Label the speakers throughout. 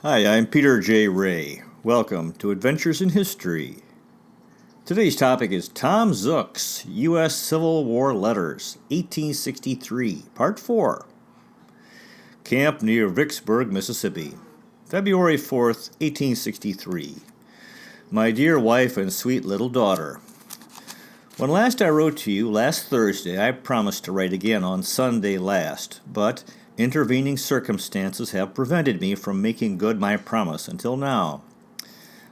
Speaker 1: Hi, I'm Peter J. Ray. Welcome to Adventures in History. Today's topic is Tom Zuck's U.S. Civil War Letters, 1863, Part 4. Camp near Vicksburg, Mississippi, February 4th, 1863. My dear wife and sweet little daughter, when last I wrote to you, last Thursday, I promised to write again on Sunday last, but intervening circumstances have prevented me from making good my promise until now.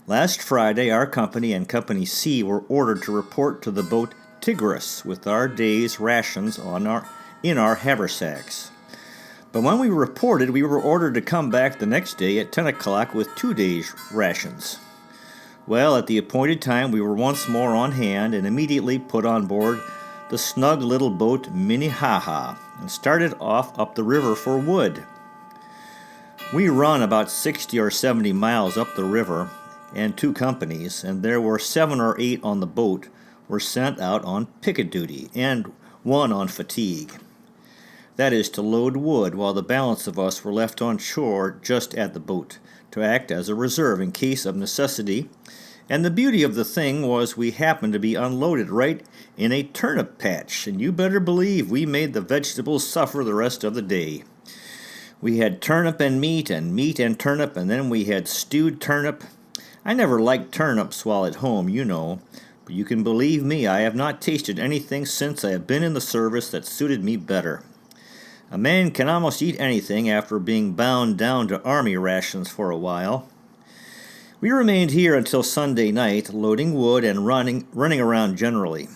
Speaker 1: Last Friday, our company and Company C were ordered to report to the boat Tigris with our day's rations in our haversacks. But when we reported, we were ordered to come back the next day at 10 o'clock with 2 days' rations. Well, at the appointed time, we were once more on hand and immediately put on board the snug little boat Minnehaha and started off up the river for wood. We run about 60 or 70 miles up the river, and 2 companies, and there were 7 or 8 on the boat, were sent out on picket duty, and 1 on fatigue. That is, to load wood, while the balance of us were left on shore just at the boat, to act as a reserve in case of necessity, and the beauty of the thing was we happened to be unloaded right in a turnip patch, and you better believe we made the vegetables suffer the rest of the day. We had turnip and meat and turnip, and then we had stewed turnip. I never liked turnips while at home, you know, but you can believe me, I have not tasted anything since I have been in the service that suited me better. A man can almost eat anything after being bound down to army rations for a while. We remained here until Sunday night, loading wood and running around generally.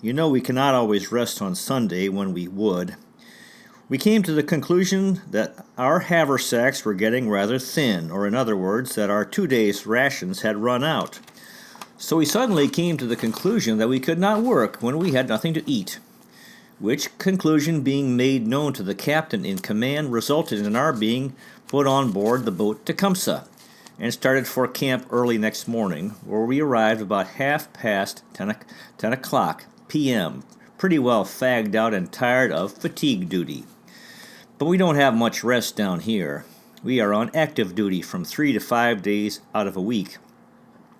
Speaker 1: You know we cannot always rest on Sunday when we would. We came to the conclusion that our haversacks were getting rather thin, or in other words, that our 2 days' rations had run out. So we suddenly came to the conclusion that we could not work when we had nothing to eat, which conclusion being made known to the captain in command resulted in our being put on board the boat Tecumseh, and started for camp early next morning, where we arrived about 10 o'clock p.m., pretty well fagged out and tired of fatigue duty. But we don't have much rest down here. We are on active duty from 3 to 5 days out of a week.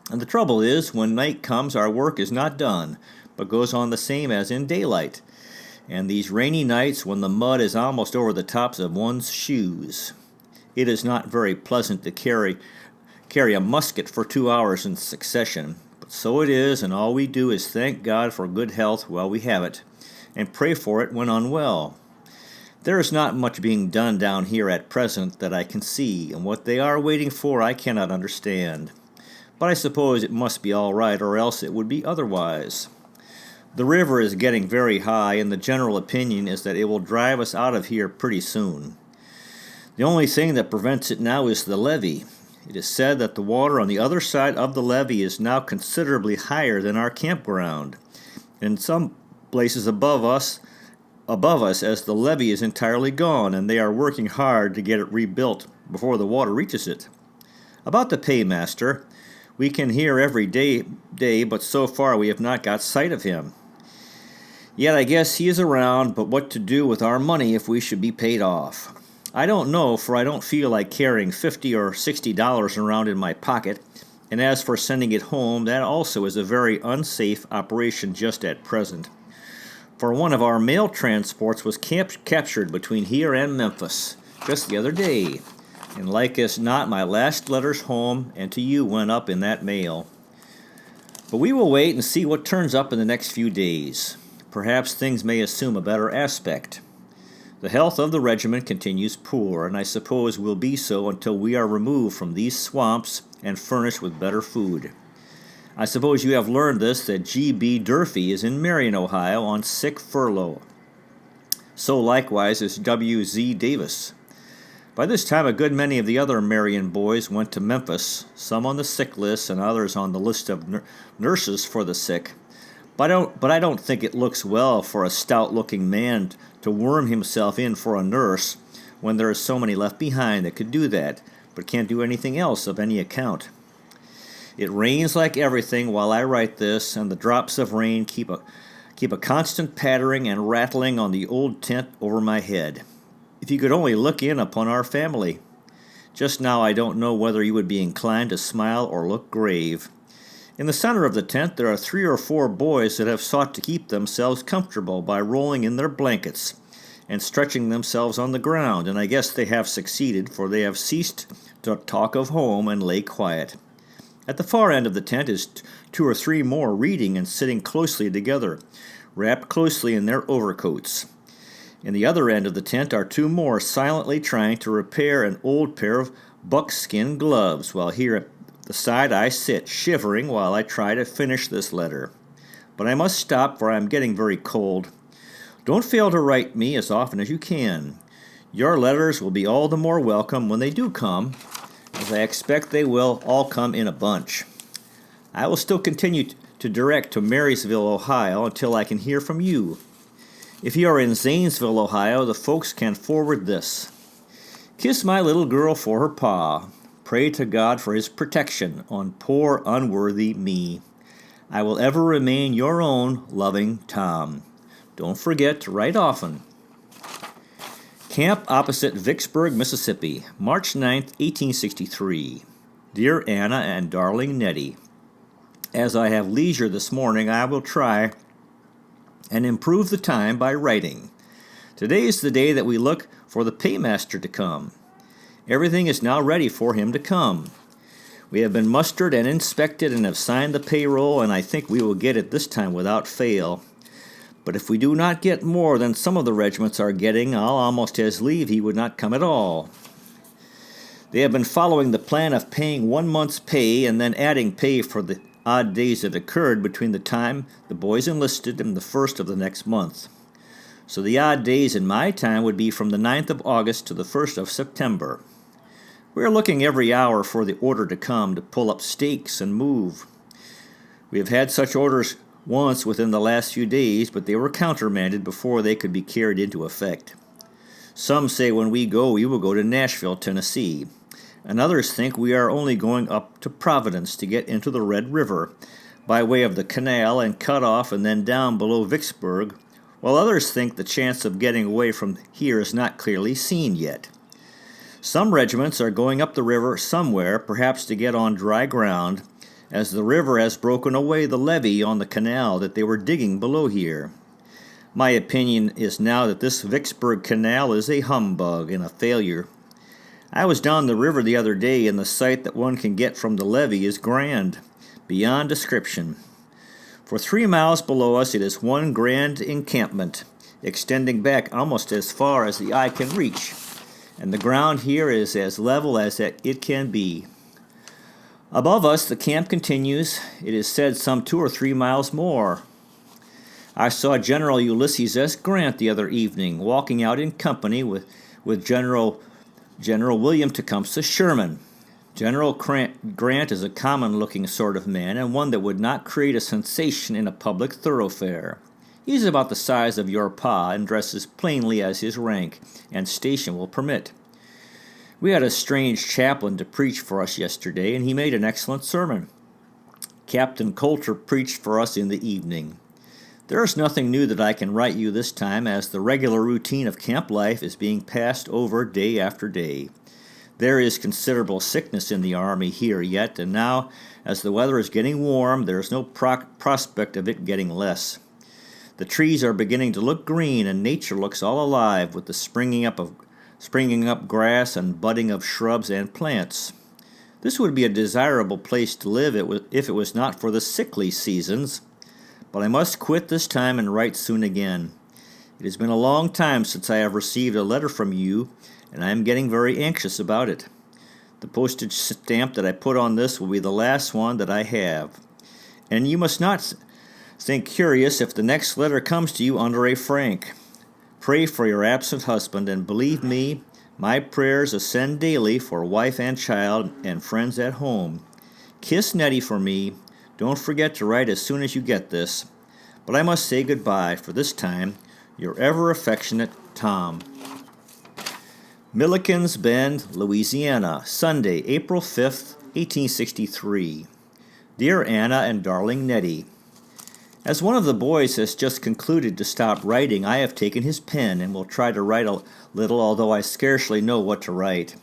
Speaker 1: And the trouble is, when night comes, our work is not done, but goes on the same as in daylight. And these rainy nights when the mud is almost over the tops of one's shoes. It is not very pleasant to carry a musket for 2 hours in succession, but so it is, and all we do is thank God for good health while we have it, and pray for it when unwell. There is not much being done down here at present that I can see, and what they are waiting for I cannot understand. But I suppose it must be all right, or else it would be otherwise. The river is getting very high, and the general opinion is that it will drive us out of here pretty soon. The only thing that prevents it now is the levee. It is said that the water on the other side of the levee is now considerably higher than our campground, and in some places above us as the levee is entirely gone, and they are working hard to get it rebuilt before the water reaches it. About the paymaster, we can hear every day, but so far we have not got sight of him. Yet I guess he is around, but what to do with our money if we should be paid off? I don't know, for I don't feel like carrying $50 or $60 around in my pocket, and as for sending it home, that also is a very unsafe operation just at present. For one of our mail transports was captured between here and Memphis just the other day, and like as not, my last letters home and to you went up in that mail. But we will wait and see what turns up in the next few days. Perhaps things may assume a better aspect. The health of the regiment continues poor, and I suppose will be so until we are removed from these swamps and furnished with better food. I suppose you have learned this, that G.B. Durfee is in Marion, Ohio, on sick furlough. So likewise is W.Z. Davis. By this time, a good many of the other Marion boys went to Memphis, some on the sick list and others on the list of nurses for the sick. But I don't think it looks well for a stout-looking man to worm himself in for a nurse when there are so many left behind that could do that, but can't do anything else of any account. It rains like everything while I write this, and the drops of rain keep a constant pattering and rattling on the old tent over my head. If you could only look in upon our family. Just now I don't know whether you would be inclined to smile or look grave. In the center of the tent there are 3 or 4 boys that have sought to keep themselves comfortable by rolling in their blankets and stretching themselves on the ground, and I guess they have succeeded, for they have ceased to talk of home and lay quiet. At the far end of the tent is 2 or 3 more reading and sitting closely together, wrapped closely in their overcoats. In the other end of the tent are 2 more silently trying to repair an old pair of buckskin gloves, while here at the side I sit, shivering while I try to finish this letter. But I must stop, for I am getting very cold. Don't fail to write me as often as you can. Your letters will be all the more welcome when they do come, as I expect they will all come in a bunch. I will still continue to direct to Marysville, Ohio, until I can hear from you. If you are in Zanesville, Ohio, the folks can forward this. Kiss my little girl for her pa. Pray to God for his protection on poor unworthy me. I will ever remain your own loving Tom. Don't forget to write often. Camp opposite Vicksburg, Mississippi, March 9th, 1863. Dear Anna and darling Nettie, as I have leisure this morning, I will try and improve the time by writing. Today is the day that we look for the paymaster to come. Everything is now ready for him to come. We have been mustered and inspected and have signed the payroll, and I think we will get it this time without fail. But if we do not get more than some of the regiments are getting, I'll almost as lieve he would not come at all. They have been following the plan of paying 1 month's pay and then adding pay for the odd days that occurred between the time the boys enlisted and the first of the next month. So the odd days in my time would be from the 9th of August to the 1st of September. We are looking every hour for the order to come to pull up stakes and move. We have had such orders once within the last few days, but they were countermanded before they could be carried into effect. Some say when we will go to Nashville, Tennessee, and others think we are only going up to Providence to get into the Red River by way of the canal and cut off and then down below Vicksburg, while others think the chance of getting away from here is not clearly seen yet. Some regiments are going up the river somewhere, perhaps to get on dry ground, as the river has broken away the levee on the canal that they were digging below here. My opinion is now that this Vicksburg canal is a humbug and a failure. I was down the river the other day, and the sight that one can get from the levee is grand, beyond description. For 3 miles below us it is one grand encampment, extending back almost as far as the eye can reach, and the ground here is as level as it can be. Above us the camp continues, it is said some 2 or 3 miles more. I saw General Ulysses S. Grant the other evening, walking out in company with General William Tecumseh Sherman. General Grant is a common-looking sort of man, and one that would not create a sensation in a public thoroughfare. He is about the size of your pa and dresses plainly as his rank and station will permit. We had a strange chaplain to preach for us yesterday, and he made an excellent sermon. Captain Coulter preached for us in the evening. There is nothing new that I can write you this time, as the regular routine of camp life is being passed over day after day. There is considerable sickness in the army here yet, and now, as the weather is getting warm, there is no prospect of it getting less. The trees are beginning to look green, and nature looks all alive with the springing up grass and budding of shrubs and plants. This would be a desirable place to live if it was not for the sickly seasons. But I must quit this time and write soon again. It has been a long time since I have received a letter from you, and I am getting very anxious about it. The postage stamp that I put on this will be the last one that I have. And you must not think curious if the next letter comes to you under a frank. Pray for your absent husband, and believe me, my prayers ascend daily for wife and child and friends at home. Kiss Nettie for me. Don't forget to write as soon as you get this. But I must say goodbye for this time. Your ever affectionate Tom. Milliken's Bend, Louisiana, Sunday, April 5th, 1863. Dear Anna and darling Nettie, as one of the boys has just concluded to stop writing, I have taken his pen and will try to write a little, although I scarcely know what to write.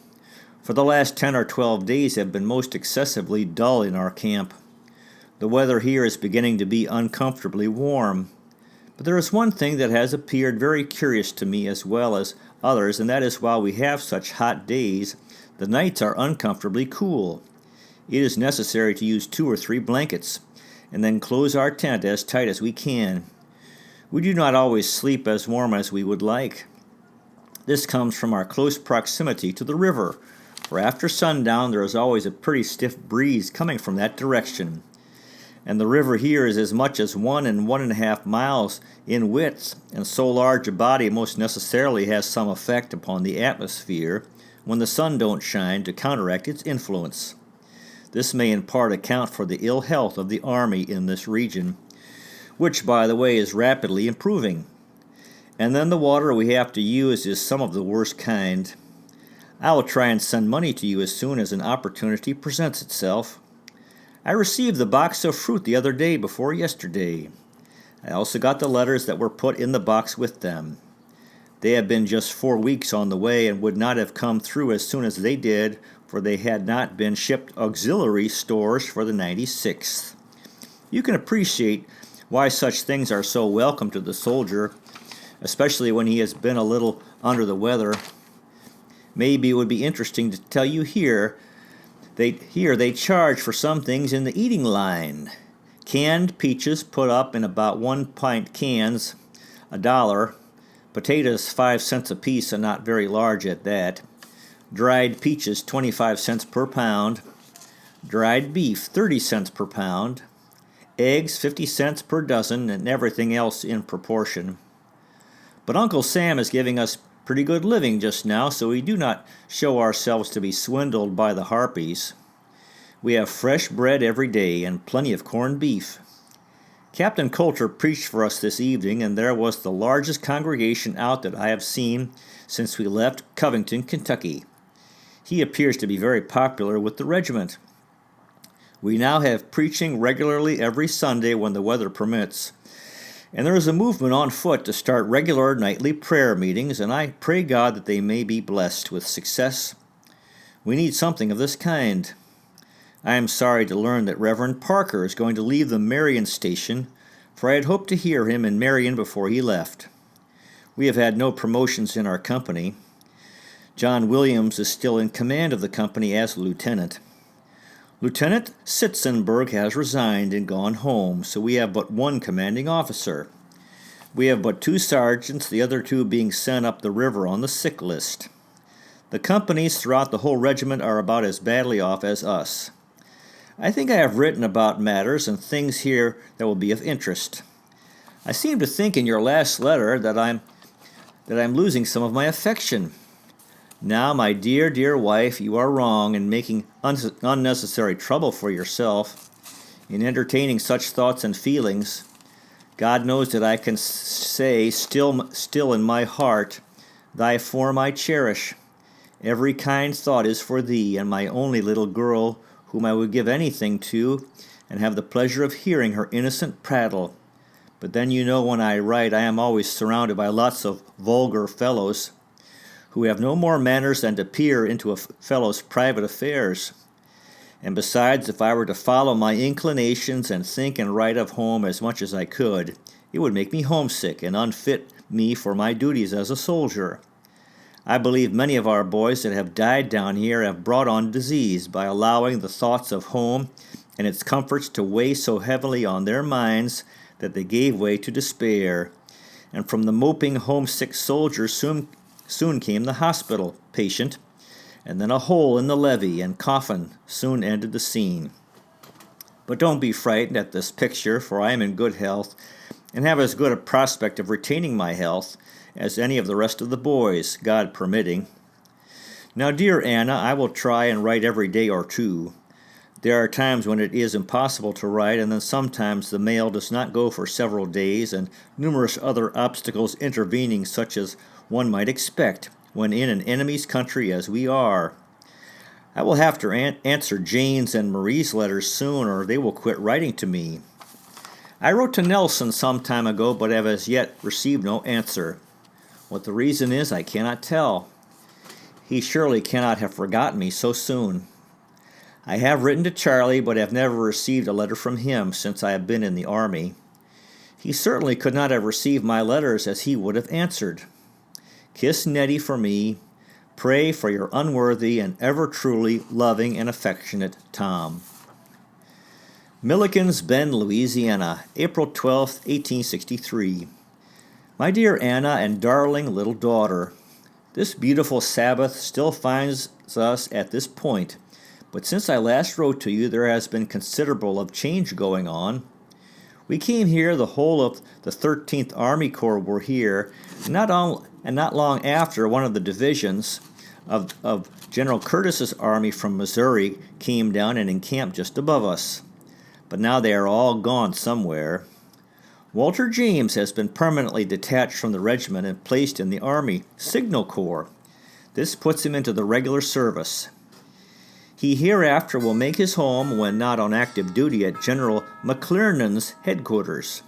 Speaker 1: For the last 10 or 12 days have been most excessively dull in our camp. The weather here is beginning to be uncomfortably warm. But there is one thing that has appeared very curious to me as well as others, and that is while we have such hot days, the nights are uncomfortably cool. It is necessary to use 2 or 3 blankets, and then close our tent as tight as we can. We do not always sleep as warm as we would like. This comes from our close proximity to the river, for after sundown there is always a pretty stiff breeze coming from that direction. And the river here is as much as 1 and 1.5 miles in width, and so large a body most necessarily has some effect upon the atmosphere when the sun don't shine to counteract its influence. This may in part account for the ill health of the army in this region, which, by the way, is rapidly improving. And then the water we have to use is some of the worst kind. I will try and send money to you as soon as an opportunity presents itself. I received the box of fruit the other day before yesterday. I also got the letters that were put in the box with them. They have been just 4 weeks on the way and would not have come through as soon as they did, for they had not been shipped auxiliary stores for the 96th. You can appreciate why such things are so welcome to the soldier, especially when he has been a little under the weather. Maybe it would be interesting to tell you here they charge for some things in the eating line. Canned peaches put up in about 1-pint cans, $1. Potatoes 5 cents apiece and not very large at that. Dried peaches 25 cents per pound. Dried beef 30 cents per pound. Eggs 50 cents per dozen, and everything else in proportion. But Uncle Sam is giving us pretty good living just now, so we do not show ourselves to be swindled by the harpies. We have fresh bread every day and plenty of corned beef. Captain Coulter preached for us this evening, and there was the largest congregation out that I have seen since we left Covington, Kentucky. He appears to be very popular with the regiment. We now have preaching regularly every Sunday when the weather permits. And there is a movement on foot to start regular nightly prayer meetings, and I pray God that they may be blessed with success. We need something of this kind. I am sorry to learn that Reverend Parker is going to leave the Marion station, for I had hoped to hear him in Marion before he left. We have had no promotions in our company. John Williams is still in command of the company as lieutenant. Lieutenant Sitzenberg has resigned and gone home, so we have but 1 commanding officer. We have but 2 sergeants, the other 2 being sent up the river on the sick list. The companies throughout the whole regiment are about as badly off as us. I think I have written about matters and things here that will be of interest. I seem to think in your last letter that I'm losing some of my affection. Now, my dear, dear wife, you are wrong in making unnecessary trouble for yourself, in entertaining such thoughts and feelings. God knows that I can say still in my heart, thy form I cherish. Every kind thought is for thee and my only little girl, whom I would give anything to, and have the pleasure of hearing her innocent prattle. But then you know when I write I am always surrounded by lots of vulgar fellows, who have no more manners than to peer into a fellow's private affairs. And besides, if I were to follow my inclinations and think and write of home as much as I could, it would make me homesick and unfit me for my duties as a soldier. I believe many of our boys that have died down here have brought on disease by allowing the thoughts of home and its comforts to weigh so heavily on their minds that they gave way to despair. And from the moping homesick soldier soon came the hospital patient, and then a hole in the levee and coffin soon ended the scene. But don't be frightened at this picture, for I am in good health, and have as good a prospect of retaining my health as any of the rest of the boys, God permitting. Now, dear Anna, I will try and write every day or 2. There are times when it is impossible to write, and then sometimes the mail does not go for several days, and numerous other obstacles intervening such as one might expect when in an enemy's country as we are. I will have to answer Jane's and Marie's letters soon, or they will quit writing to me. I wrote to Nelson some time ago, but have as yet received no answer. What the reason is, I cannot tell. He surely cannot have forgotten me so soon. I have written to Charlie, but have never received a letter from him since I have been in the army. He certainly could not have received my letters, as he would have answered. Kiss Nettie for me. Pray for your unworthy and ever truly loving and affectionate Tom. Milliken's Bend, Louisiana, April 12, 1863. My dear Anna and darling little daughter, this beautiful Sabbath still finds us at this point, but since I last wrote to you there has been considerable of change going on. We came here, the whole of the 13th Army Corps were here, and not long after one of the divisions of General Curtis's army from Missouri came down and encamped just above us. But now they are all gone somewhere. Walter James has been permanently detached from the regiment and placed in the Army Signal Corps. This puts him into the regular service. He hereafter will make his home, when not on active duty, at General McClernand's headquarters.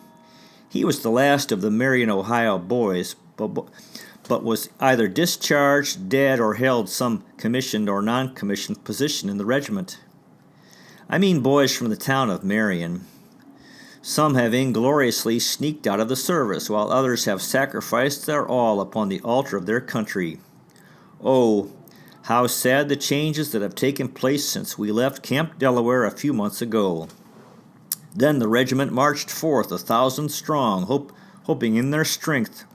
Speaker 1: He was the last of the Marion, Ohio boys, but was either discharged, dead, or held some commissioned or non-commissioned position in the regiment. I mean boys from the town of Marion. Some have ingloriously sneaked out of the service, while others have sacrificed their all upon the altar of their country. Oh, how sad the changes that have taken place since we left Camp Delaware a few months ago. Then the regiment marched forth 1,000 strong, hoping in their strength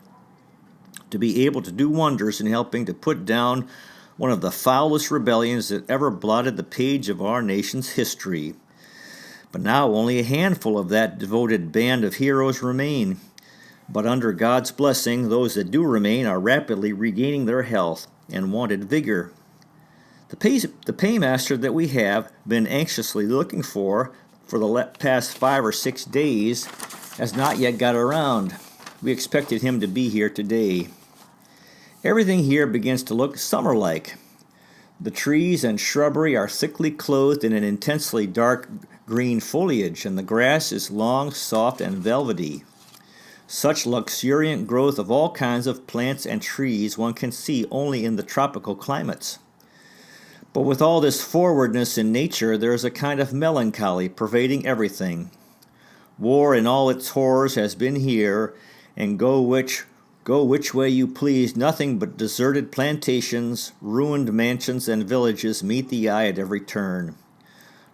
Speaker 1: to be able to do wonders in helping to put down one of the foulest rebellions that ever blotted the page of our nation's history. But now only a handful of that devoted band of heroes remain. But under God's blessing, those that do remain are rapidly regaining their health and wonted vigor. The paymaster that we have been anxiously looking for the past 5 or 6 days has not yet got around. We expected him to be here today. Everything here begins to look summer-like. The trees and shrubbery are thickly clothed in an intensely dark green foliage, and the grass is long, soft, and velvety. Such luxuriant growth of all kinds of plants and trees one can see only in the tropical climates. But with all this forwardness in nature, there is a kind of melancholy pervading everything. War in all its horrors has been here, and go which way you please, nothing but deserted plantations, ruined mansions, and villages meet the eye at every turn.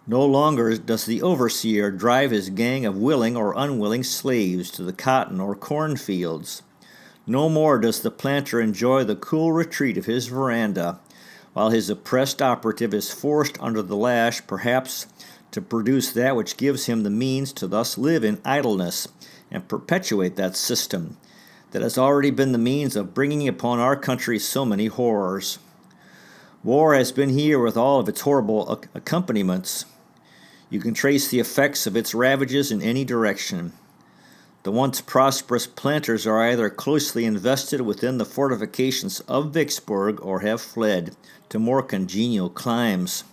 Speaker 1: No longer does the overseer drive his gang of willing or unwilling slaves to the cotton or corn fields. No more does the planter enjoy the cool retreat of his veranda, while his oppressed operative is forced under the lash, perhaps to produce that which gives him the means to thus live in idleness and perpetuate that system that has already been the means of bringing upon our country so many horrors. War has been here with all of its horrible accompaniments. You can trace the effects of its ravages in any direction. The once prosperous planters are either closely invested within the fortifications of Vicksburg or have fled to more congenial climes.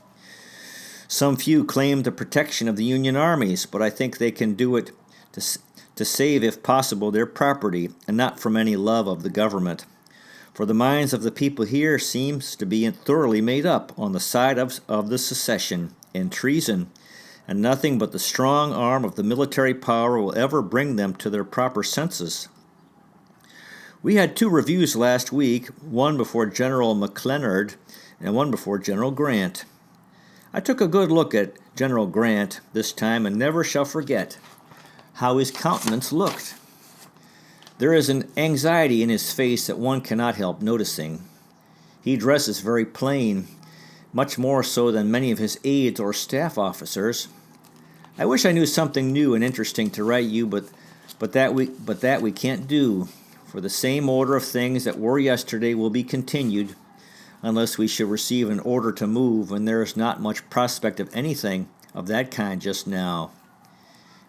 Speaker 1: Some few claim the protection of the Union armies, but I think they can do it to save, if possible, their property, and not from any love of the government. For the minds of the people here seems to be thoroughly made up on the side of the secession and treason, and nothing but the strong arm of the military power will ever bring them to their proper senses. We had 2 reviews last week, one before General McClernand and one before General Grant. I took a good look at General Grant this time and never shall forget how his countenance looked. There is an anxiety in his face that one cannot help noticing. He dresses very plain, much more so than many of his aides or staff officers. I wish I knew something new and interesting to write you, but that we can't do, for the same order of things that were yesterday will be continued, unless we should receive an order to move, and there is not much prospect of anything of that kind just now.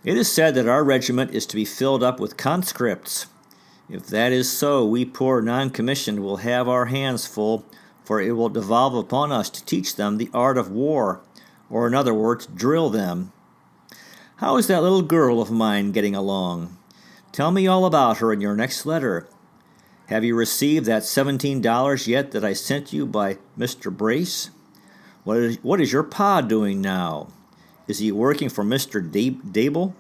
Speaker 1: It is said that our regiment is to be filled up with conscripts. If that is so, we poor non-commissioned will have our hands full, for it will devolve upon us to teach them the art of war, or in other words, drill them. How is that little girl of mine getting along? Tell me all about her in your next letter. Have you received that $17 yet that I sent you by Mr. Brace? What is your pa doing now? Is he working for Mr. Dable?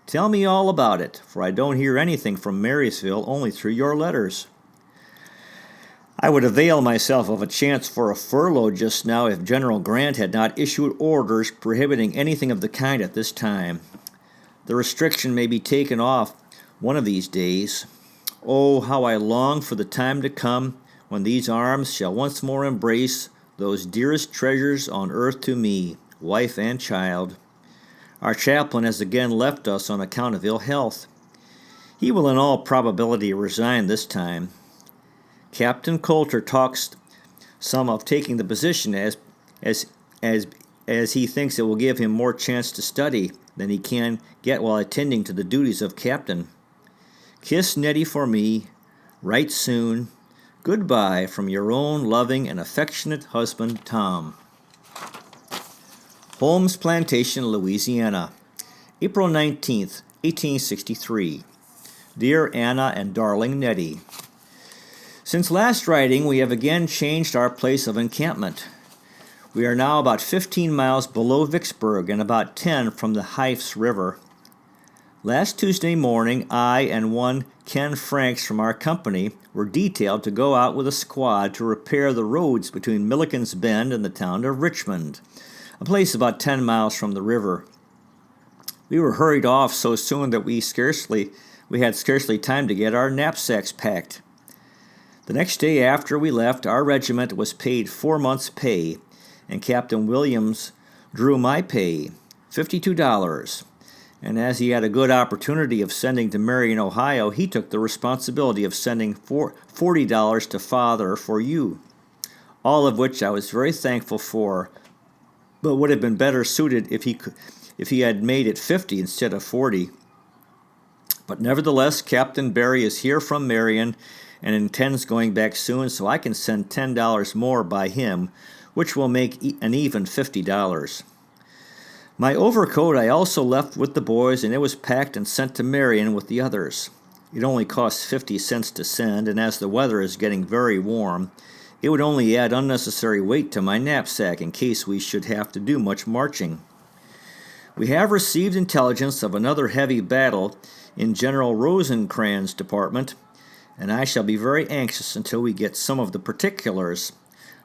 Speaker 1: Tell me all about it, for I don't hear anything from Marysville only through your letters. I would avail myself of a chance for a furlough just now if General Grant had not issued orders prohibiting anything of the kind at this time. The restriction may be taken off one of these days. Oh, how I long for the time to come when these arms shall once more embrace those dearest treasures on earth to me, wife and child. Our chaplain has again left us on account of ill health. He will in all probability resign this time. Captain Coulter talks some of taking the position as he thinks it will give him more chance to study than he can get while attending to the duties of captain. Kiss Nettie for me. Write soon. Goodbye from your own loving and affectionate husband, Tom. Holmes Plantation, Louisiana, April 19th, 1863. Dear Anna and darling Nettie, since last writing, we have again changed our place of encampment. We are now about 15 miles below Vicksburg and about 10 from the Heifs River. Last Tuesday morning, I and one Ken Franks from our company were detailed to go out with a squad to repair the roads between Milliken's Bend and the town of Richmond, a place about 10 miles from the river. We were hurried off so soon that we had scarcely time to get our knapsacks packed. The next day after we left, our regiment was paid 4 months' pay, and Captain Williams drew my pay, $52. And as he had a good opportunity of sending to Marion, Ohio, he took the responsibility of sending $40 to Father for you, all of which I was very thankful for, but would have been better suited if he had made it 50 instead of 40. But nevertheless, Captain Barry is here from Marion and intends going back soon, so I can send $10 more by him, which will make an even $50. My overcoat I also left with the boys, and it was packed and sent to Marion with the others. It only costs 50 cents to send, and as the weather is getting very warm, it would only add unnecessary weight to my knapsack in case we should have to do much marching. We have received intelligence of another heavy battle in General Rosecrans' department, and I shall be very anxious until we get some of the particulars,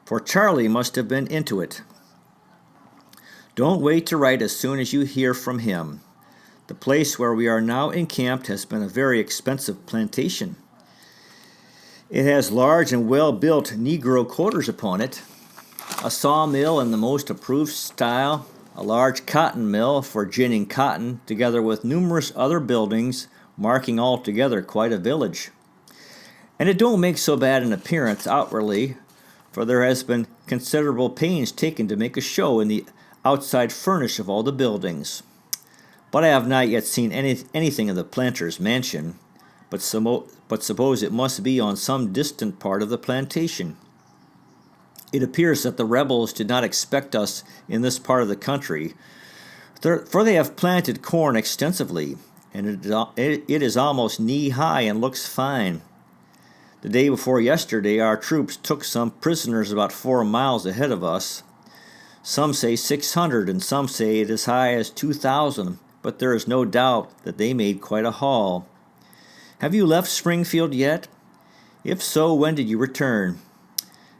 Speaker 1: for Charlie must have been into it. Don't wait to write as soon as you hear from him. The place where we are now encamped has been a very expensive plantation. It has large and well-built Negro quarters upon it, a sawmill in the most approved style, a large cotton mill for ginning cotton, together with numerous other buildings, marking altogether quite a village. And it don't make so bad an appearance outwardly, for there has been considerable pains taken to make a show in the outside furnish of all the buildings. But I have not yet seen anything of the planter's mansion, but suppose it must be on some distant part of the plantation. It appears that the rebels did not expect us in this part of the country, for they have planted corn extensively, and it is almost knee-high and looks fine. The day before yesterday, our troops took some prisoners about 4 miles ahead of us. Some say 600, and some say it is high as 2,000, but there is no doubt that they made quite a haul. Have you left Springfield yet? If so, when did you return?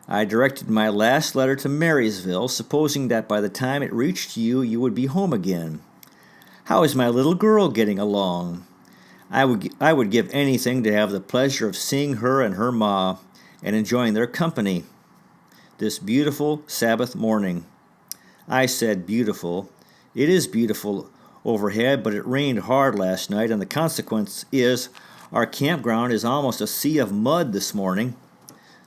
Speaker 1: I directed my last letter to Marysville, supposing that by the time it reached you, you would be home again. How is my little girl getting along? I would give anything to have the pleasure of seeing her and her ma, and enjoying their company this beautiful Sabbath morning. I said beautiful. It is beautiful overhead, but it rained hard last night, and the consequence is our campground is almost a sea of mud this morning.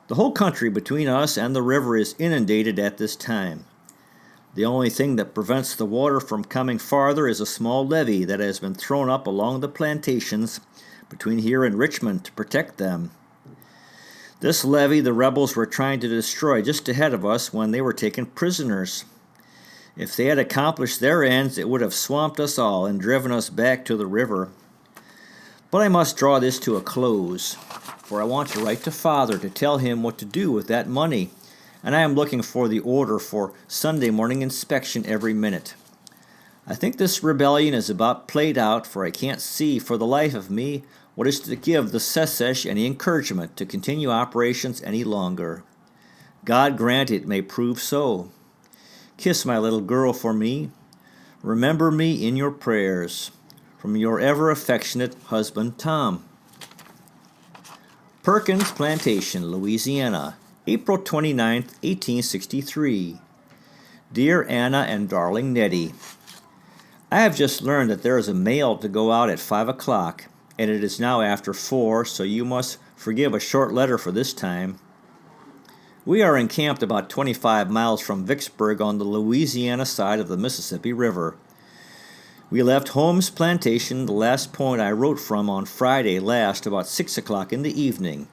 Speaker 1: The whole country between us and the river is inundated at this time. The only thing that prevents the water from coming farther is a small levee that has been thrown up along the plantations between here and Richmond to protect them. This levee the rebels were trying to destroy just ahead of us when they were taken prisoners. If they had accomplished their ends, it would have swamped us all and driven us back to the river. But I must draw this to a close, for I want to write to Father to tell him what to do with that money, and I am looking for the order for Sunday morning inspection every minute. I think this rebellion is about played out, for I can't see for the life of me what is to give the Secesh any encouragement to continue operations any longer. God grant it may prove so. Kiss my little girl for me. Remember me in your prayers. From your ever affectionate husband, Tom. Perkins Plantation, Louisiana, April 29, 1863. Dear Anna and darling Nettie, I have just learned that there is a mail to go out at 5 o'clock, and it is now after 4, so you must forgive a short letter for this time. We are encamped about 25 miles from Vicksburg on the Louisiana side of the Mississippi River. We left Holmes Plantation, the last point I wrote from, on Friday last about 6 o'clock in the evening,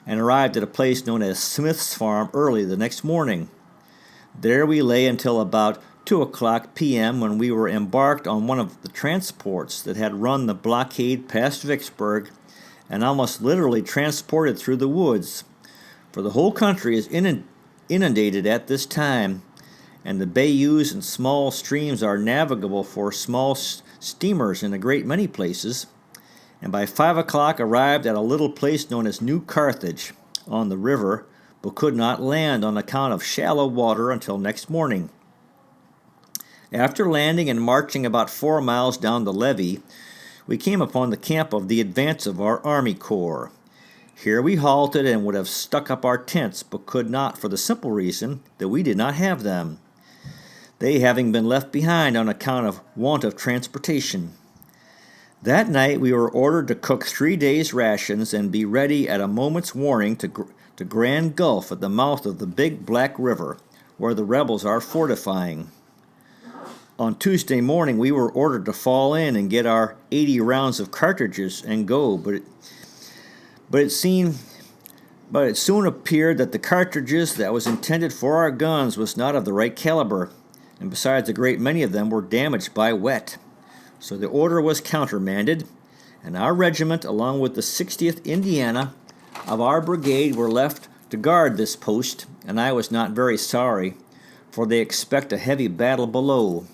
Speaker 1: and arrived at a place known as Smith's Farm early the next morning. There we lay until about 2 o'clock p.m. when we were embarked on one of the transports that had run the blockade past Vicksburg and almost literally transported through the woods, for the whole country is inundated at this time, and the bayous and small streams are navigable for small steamers in a great many places, and by 5 o'clock arrived at a little place known as New Carthage on the river, but could not land on account of shallow water until next morning. After landing and marching about 4 miles down the levee, we came upon the camp of the advance of our Army Corps. Here we halted and would have stuck up our tents, but could not for the simple reason that we did not have them, they having been left behind on account of want of transportation. That night we were ordered to cook 3 days' rations and be ready at a moment's warning to Grand Gulf at the mouth of the Big Black River, where the rebels are fortifying. On Tuesday morning we were ordered to fall in and get our 80 rounds of cartridges and go, but it soon appeared that the cartridges that was intended for our guns was not of the right caliber, and besides a great many of them were damaged by wet. So the order was countermanded, and our regiment, along with the 60th Indiana of our brigade, were left to guard this post, and I was not very sorry, for they expect a heavy battle below.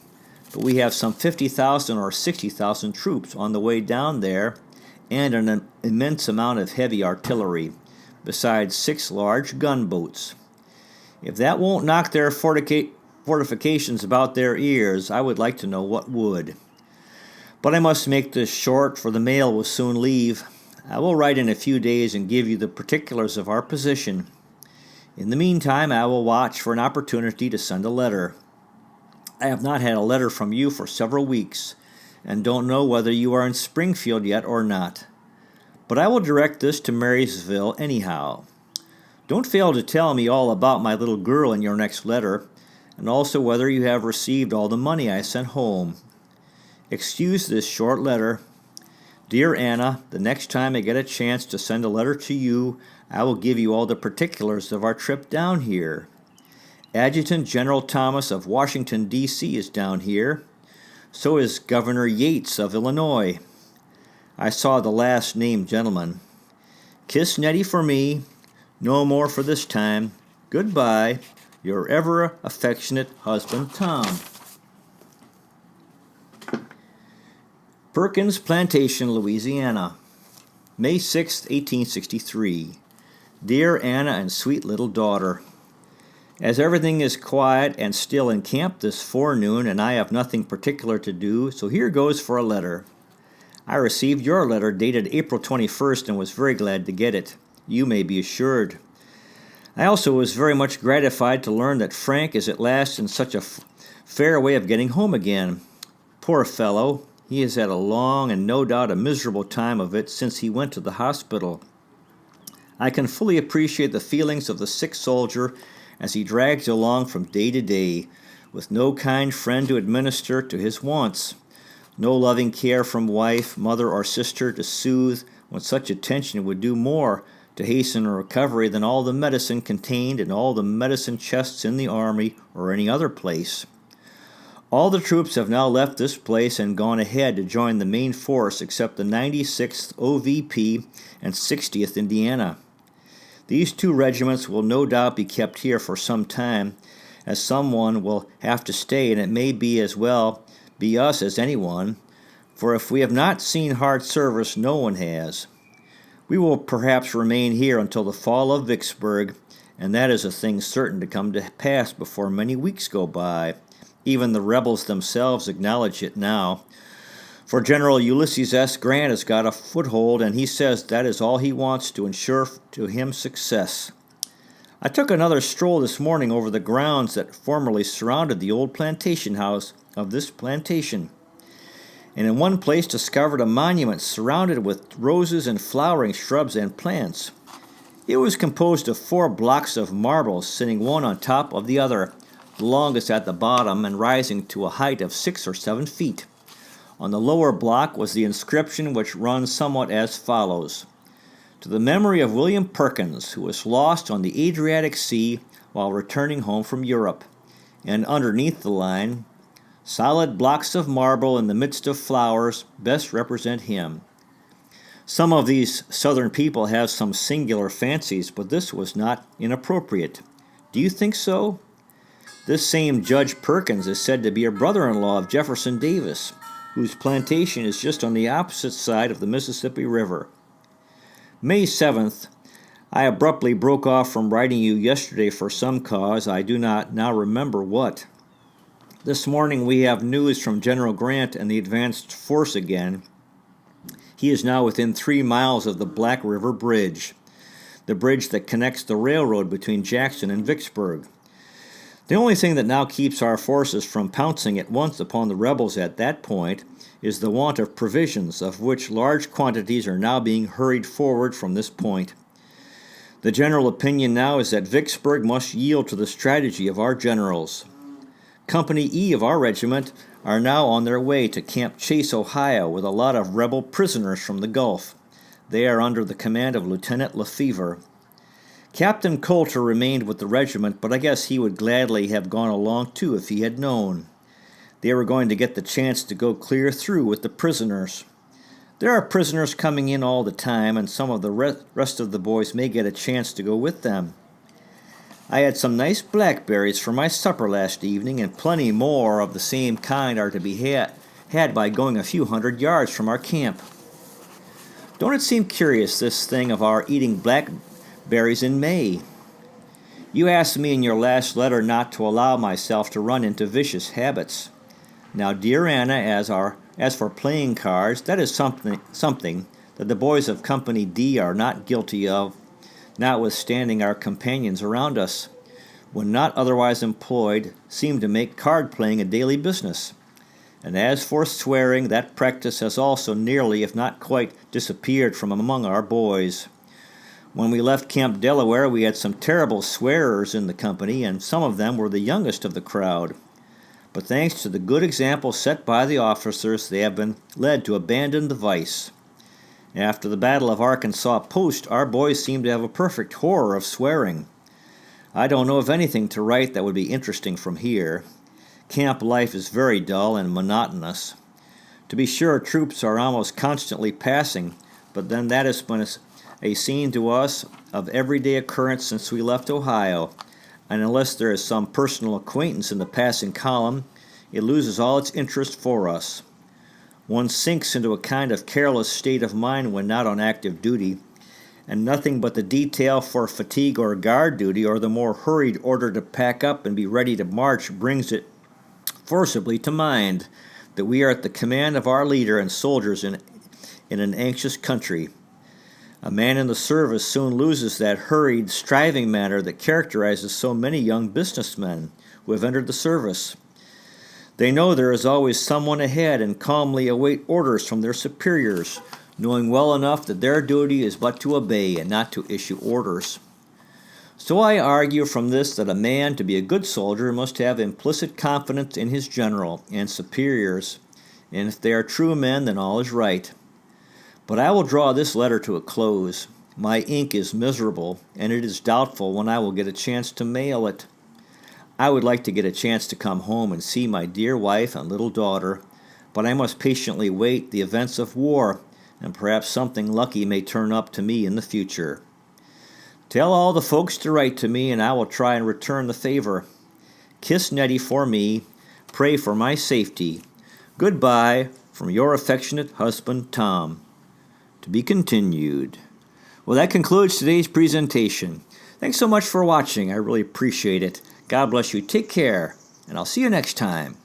Speaker 1: But we have some 50,000 or 60,000 troops on the way down there, and an immense amount of heavy artillery, besides 6 large gunboats. If that won't knock their fortifications about their ears, I would like to know what would. But I must make this short, for the mail will soon leave. I will write in a few days and give you the particulars of our position. In the meantime, I will watch for an opportunity to send a letter. I have not had a letter from you for several weeks, and don't know whether you are in Springfield yet or not. But I will direct this to Marysville anyhow. Don't fail to tell me all about my little girl in your next letter, and also whether you have received all the money I sent home. Excuse this short letter. Dear Anna, the next time I get a chance to send a letter to you, I will give you all the particulars of our trip down here. Adjutant General Thomas of Washington, D.C. is down here. So is Governor Yates of Illinois. I saw the last named gentleman. Kiss Nettie for me. No more for this time. Goodbye. Your ever affectionate husband, Tom. Perkins Plantation, Louisiana, May 6, 1863. Dear Anna and sweet little daughter, as everything is quiet and still in camp this forenoon, and I have nothing particular to do, so here goes for a letter. I received your letter dated April 21st and was very glad to get it. You may be assured. I also was very much gratified to learn that Frank is at last in such a fair way of getting home again. Poor fellow, he has had a long and no doubt a miserable time of it since he went to the hospital. I can fully appreciate the feelings of the sick soldier as he drags along from day to day, with no kind friend to administer to his wants, no loving care from wife, mother, or sister to soothe, when such attention would do more to hasten a recovery than all the medicine contained in all the medicine chests in the army or any other place. All the troops have now left this place and gone ahead to join the main force except the 96th OVP and 60th Indiana. These two regiments will no doubt be kept here for some time, as someone will have to stay, and it may be as well be us as anyone, for if we have not seen hard service, no one has. We will perhaps remain here until the fall of Vicksburg, and that is a thing certain to come to pass before many weeks go by. Even the rebels themselves acknowledge it now, for General Ulysses S. Grant has got a foothold, and he says that is all he wants to ensure to him success. I took another stroll this morning over the grounds that formerly surrounded the old plantation house of this plantation, and in one place discovered a monument surrounded with roses and flowering shrubs and plants. It was composed of 4 blocks of marble sitting one on top of the other, the longest at the bottom and rising to a height of 6 or 7 feet. On the lower block was the inscription, which runs somewhat as follows: "To the memory of William Perkins, who was lost on the Adriatic Sea while returning home from Europe." And underneath the line, "Solid blocks of marble in the midst of flowers best represent him." Some of these southern people have some singular fancies, but this was not inappropriate. Do you think so? This same Judge Perkins is said to be a brother-in-law of Jefferson Davis, whose plantation is just on the opposite side of the Mississippi River. May 7th, I abruptly broke off from writing you yesterday for some cause, I do not now remember what. This morning we have news from General Grant and the advanced force again. He is now within 3 miles of the Black River Bridge, the bridge that connects the railroad between Jackson and Vicksburg. The only thing that now keeps our forces from pouncing at once upon the rebels at that point is the want of provisions, of which large quantities are now being hurried forward from this point. The general opinion now is that Vicksburg must yield to the strategy of our generals. Company E of our regiment are now on their way to Camp Chase, Ohio, with a lot of rebel prisoners from the Gulf. They are under the command of Lieutenant Lefevre. Captain Coulter remained with the regiment, but I guess he would gladly have gone along too if he had known. They were going to get the chance to go clear through with the prisoners. There are prisoners coming in all the time, and some of the rest of the boys may get a chance to go with them. I had some nice blackberries for my supper last evening, and plenty more of the same kind are to be had by going a few hundred yards from our camp. Don't it seem curious, this thing of our eating blackberries in May? You asked me in your last letter not to allow myself to run into vicious habits. Now, dear Anna, as for playing cards, that is something that the boys of Company D are not guilty of, notwithstanding our companions around us, when not otherwise employed, seem to make card-playing a daily business. And as for swearing, that practice has also nearly, if not quite, disappeared from among our boys. When we left Camp Delaware, we had some terrible swearers in the company, and some of them were the youngest of the crowd. But thanks to the good example set by the officers, they have been led to abandon the vice. After the Battle of Arkansas Post, our boys seem to have a perfect horror of swearing. I don't know of anything to write that would be interesting from here. Camp life is very dull and monotonous. To be sure, troops are almost constantly passing, but then that has been a scene to us of everyday occurrence since we left Ohio, and unless there is some personal acquaintance in the passing column, it loses all its interest for us. One sinks into a kind of careless state of mind when not on active duty, and nothing but the detail for fatigue or guard duty or the more hurried order to pack up and be ready to march brings it forcibly to mind that we are at the command of our leader and soldiers in an anxious country. A man in the service soon loses that hurried, striving manner that characterizes so many young businessmen who have entered the service. They know there is always someone ahead and calmly await orders from their superiors, knowing well enough that their duty is but to obey and not to issue orders. So I argue from this that a man, to be a good soldier, must have implicit confidence in his general and superiors, and if they are true men, then all is right. But I will draw this letter to a close. My ink is miserable, and it is doubtful when I will get a chance to mail it. I would like to get a chance to come home and see my dear wife and little daughter, but I must patiently wait the events of war, and perhaps something lucky may turn up to me in the future. Tell all the folks to write to me, and I will try and return the favor. Kiss Nettie for me. Pray for my safety. Goodbye from your affectionate husband, Tom. To be continued. Well, that concludes today's presentation. Thanks so much for watching. I really appreciate it. God bless you. Take care, and I'll see you next time.